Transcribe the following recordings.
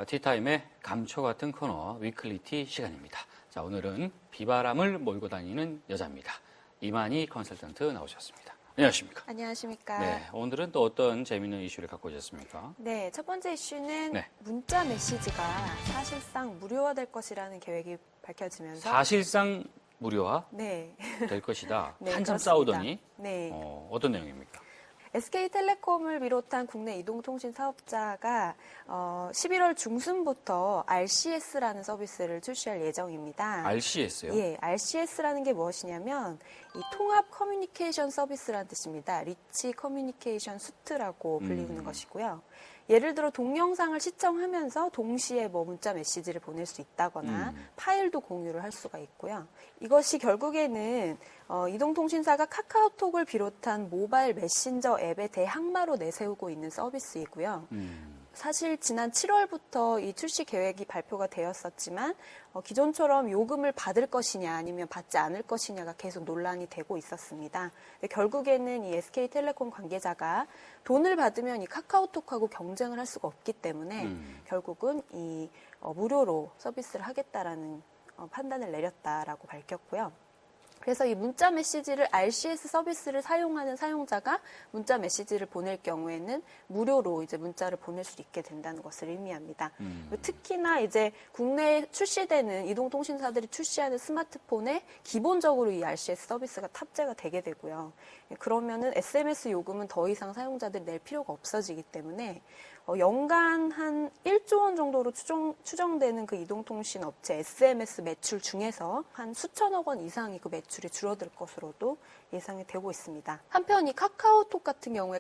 티타임의 감초 같은 코너 위클리 티 시간입니다. 자, 오늘은 비바람을 몰고 다니는 여자입니다. 이만희 컨설턴트 나오셨습니다. 안녕하십니까? 안녕하십니까? 네, 오늘은 또 어떤 재미있는 이슈를 갖고 오셨습니까? 네, 첫 번째 이슈는 문자 메시지가 사실상 무료화될 것이라는 계획이 밝혀지면서 사실상 무료화 될 것이다. 네, 한참 그렇습니다. 싸우더니 네. 어떤 내용입니까? SK텔레콤을 비롯한 국내 이동통신 사업자가 11월 중순부터 RCS라는 서비스를 출시할 예정입니다. RCS요? 예, RCS라는 게 무엇이냐면 이 통합 커뮤니케이션 서비스라는 뜻입니다. 리치 커뮤니케이션 수트라고 불리는 것이고요. 예를 들어 동영상을 시청하면서 동시에 문자 메시지를 보낼 수 있다거나 파일도 공유를 할 수가 있고요. 이것이 결국에는 이동통신사가 카카오톡을 비롯한 모바일 메신저 앱의 대항마로 내세우고 있는 서비스이고요. 사실 지난 7월부터 이 출시 계획이 발표가 되었었지만 기존처럼 요금을 받을 것이냐 아니면 받지 않을 것이냐가 계속 논란이 되고 있었습니다. 근데 결국에는 이 SK텔레콤 관계자가 돈을 받으면 이 카카오톡하고 경쟁을 할 수가 없기 때문에 결국은 이 무료로 서비스를 하겠다라는 판단을 내렸다라고 밝혔고요. 그래서 이 문자 메시지를 RCS 서비스를 사용하는 사용자가 문자 메시지를 보낼 경우에는 무료로 이제 문자를 보낼 수 있게 된다는 것을 의미합니다. 특히나 이제 국내에 출시되는 이동통신사들이 출시하는 스마트폰에 기본적으로 이 RCS 서비스가 탑재가 되게 되고요. 그러면은 SMS 요금은 더 이상 사용자들이 낼 필요가 없어지기 때문에 연간 한 1조 원 정도로 추정되는 그 이동통신 업체 SMS 매출 중에서 한 수천억 원 이상이 그 매출이 줄어들 것으로도 예상이 되고 있습니다. 한편 이 카카오톡 같은 경우에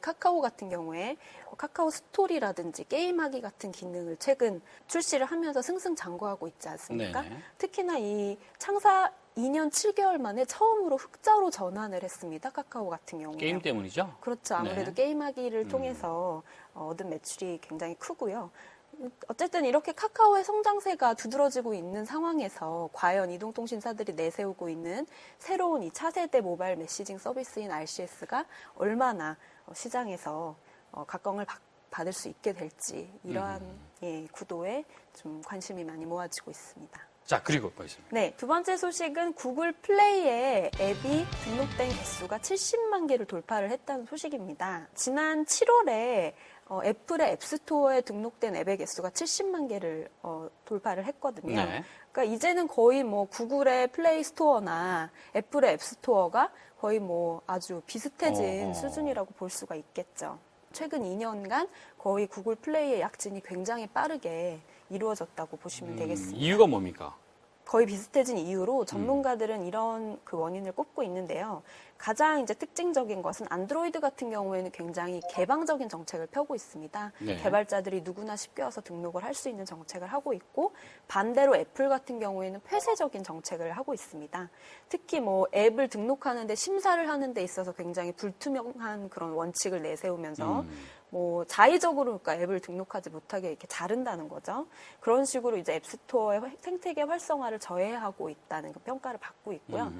카카오 스토리라든지 게임하기 같은 기능을 최근 출시를 하면서 승승장구하고 있지 않습니까? 네네. 특히나 이 창사 2년 7개월 만에 처음으로 흑자로 전환을 했습니다. 카카오 같은 경우는. 게임 때문이죠? 그렇죠. 아무래도 게임하기를 통해서 얻은 매출이 굉장히 크고요. 어쨌든 이렇게 카카오의 성장세가 두드러지고 있는 상황에서 과연 이동통신사들이 내세우고 있는 새로운 이 차세대 모바일 메시징 서비스인 RCS가 얼마나 시장에서 각광을 받을 수 있게 될지 이러한 구도에 좀 관심이 많이 모아지고 있습니다. 자, 그리고 뭐 있습니까? 네, 두 번째 소식은 구글 플레이에 앱이 등록된 개수가 70만 개를 돌파를 했다는 소식입니다. 지난 7월에 애플의 앱스토어에 등록된 앱의 개수가 70만 개를 돌파를 했거든요. 네. 그러니까 이제는 거의 구글의 플레이 스토어나 애플의 앱스토어가 거의 아주 비슷해진 수준이라고 볼 수가 있겠죠. 최근 2년간 거의 구글 플레이의 약진이 굉장히 빠르게 이루어졌다고 보시면 되겠습니다. 이유가 뭡니까? 거의 비슷해진 이유로 전문가들은 이런 그 원인을 꼽고 있는데요. 가장 이제 특징적인 것은 안드로이드 같은 경우에는 굉장히 개방적인 정책을 펴고 있습니다. 네. 개발자들이 누구나 쉽게 와서 등록을 할 수 있는 정책을 하고 있고 반대로 애플 같은 경우에는 폐쇄적인 정책을 하고 있습니다. 특히 앱을 등록하는데 심사를 하는 데 있어서 굉장히 불투명한 그런 원칙을 내세우면서 자의적으로 그러니까 앱을 등록하지 못하게 이렇게 자른다는 거죠. 그런 식으로 이제 앱스토어의 생태계 활성화를 저해하고 있다는 그 평가를 받고 있고요.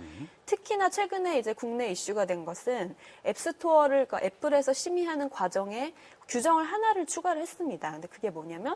특히나 최근에 이제 국내 이슈가 된 것은 앱스토어를 그러니까 애플에서 심의하는 과정에 규정을 하나를 추가를 했습니다. 근데 그게 뭐냐면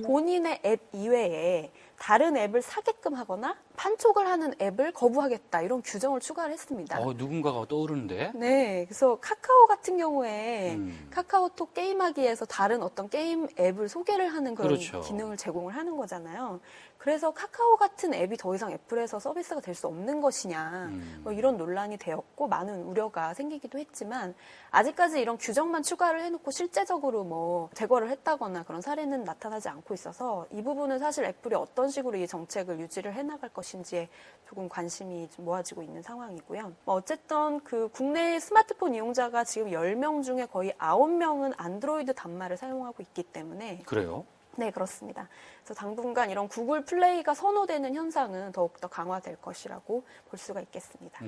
본인의 앱 이외에 다른 앱을 사게끔 하거나 판촉을 하는 앱을 거부하겠다 이런 규정을 추가를 했습니다. 누군가가 떠오르는데? 네, 그래서 카카오 같은 경우에 카카오톡 게임하기에서 다른 어떤 게임 앱을 소개를 하는 그런 기능을 제공을 하는 거잖아요. 그래서 카카오 같은 앱이 더 이상 애플에서 서비스가 될 수 없는 것이냐 이런 논란이 되었고 많은 우려가 생기기도 했지만 아직까지 이런 규정만 추가를 해놓고 실제적으로 제거를 했다거나 그런 사례는 나타나지 않고 있어서 이 부분은 사실 애플이 어떤 식으로 이 정책을 유지를 해나갈 것인지에 조금 관심이 좀 모아지고 있는 상황이고요. 어쨌든 그 국내 스마트폰 이용자가 지금 10명 중에 거의 9명은 안드로이드 단말을 사용하고 있기 때문에 그래요? 네, 그렇습니다. 그래서 당분간 이런 구글 플레이가 선호되는 현상은 더욱더 강화될 것이라고 볼 수가 있겠습니다.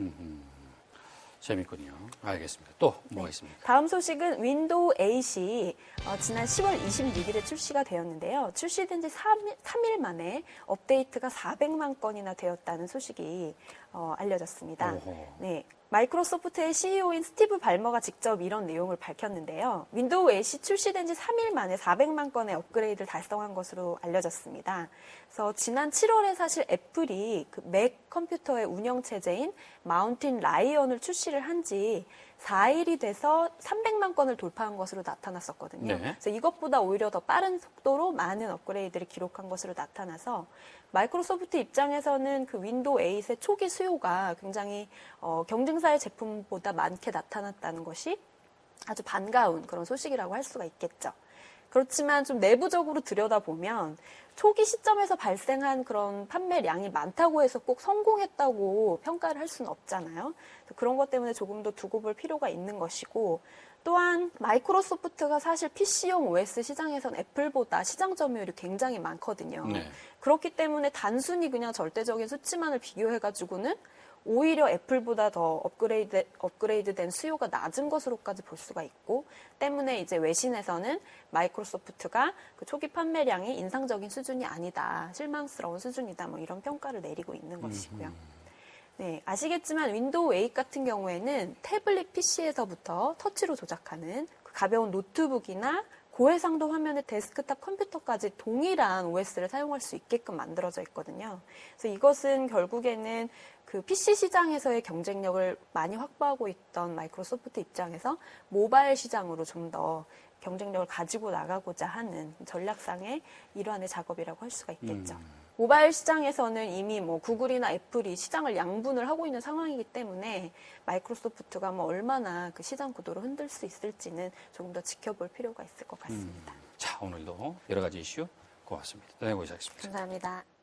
재밌군요. 알겠습니다. 또 뭐가 있습니까? 다음 소식은 윈도우 8이 지난 10월 26일에 출시가 되었는데요. 출시된 지 3일 만에 업데이트가 400만 건이나 되었다는 소식이 알려졌습니다. 오호. 네, 마이크로소프트의 CEO인 스티브 발머가 직접 이런 내용을 밝혔는데요. 윈도우 8이 출시된 지 3일 만에 400만 건의 업그레이드를 달성한 것으로 알려졌습니다. 그래서 지난 7월에 사실 애플이 그 맥 컴퓨터의 운영체제인 마운틴 라이언을 출시를 한 지 4일이 돼서 300만 건을 돌파한 것으로 나타났었거든요. 네. 그래서 이것보다 오히려 더 빠른 속도로 많은 업그레이드를 기록한 것으로 나타나서 마이크로소프트 입장에서는 그 윈도우 8의 초기 수요가 굉장히 경쟁사의 제품보다 많게 나타났다는 것이 아주 반가운 그런 소식이라고 할 수가 있겠죠. 그렇지만 좀 내부적으로 들여다보면 초기 시점에서 발생한 그런 판매량이 많다고 해서 꼭 성공했다고 평가를 할 수는 없잖아요. 그런 것 때문에 조금 더 두고 볼 필요가 있는 것이고, 또한 마이크로소프트가 사실 PC용 OS 시장에선 애플보다 시장 점유율이 굉장히 많거든요. 네. 그렇기 때문에 단순히 그냥 절대적인 수치만을 비교해가지고는 오히려 애플보다 더 업그레이드된 수요가 낮은 것으로까지 볼 수가 있고, 때문에 이제 외신에서는 마이크로소프트가 그 초기 판매량이 인상적인 수준이 아니다, 실망스러운 수준이다, 뭐 이런 평가를 내리고 있는 것이고요. 네, 아시겠지만 윈도우 8 같은 경우에는 태블릿 PC에서부터 터치로 조작하는 그 가벼운 노트북이나 고해상도 화면의 데스크탑 컴퓨터까지 동일한 OS를 사용할 수 있게끔 만들어져 있거든요. 그래서 이것은 결국에는 그 PC 시장에서의 경쟁력을 많이 확보하고 있던 마이크로소프트 입장에서 모바일 시장으로 좀 더 경쟁력을 가지고 나가고자 하는 전략상의 일환의 작업이라고 할 수가 있겠죠. 모바일 시장에서는 이미 뭐 구글이나 애플이 시장을 양분을 하고 있는 상황이기 때문에 마이크로소프트가 뭐 얼마나 그 시장 구도를 흔들 수 있을지는 조금 더 지켜볼 필요가 있을 것 같습니다. 자, 오늘도 여러 가지 이슈 고맙습니다. 네, 고생하셨습니다. 감사합니다.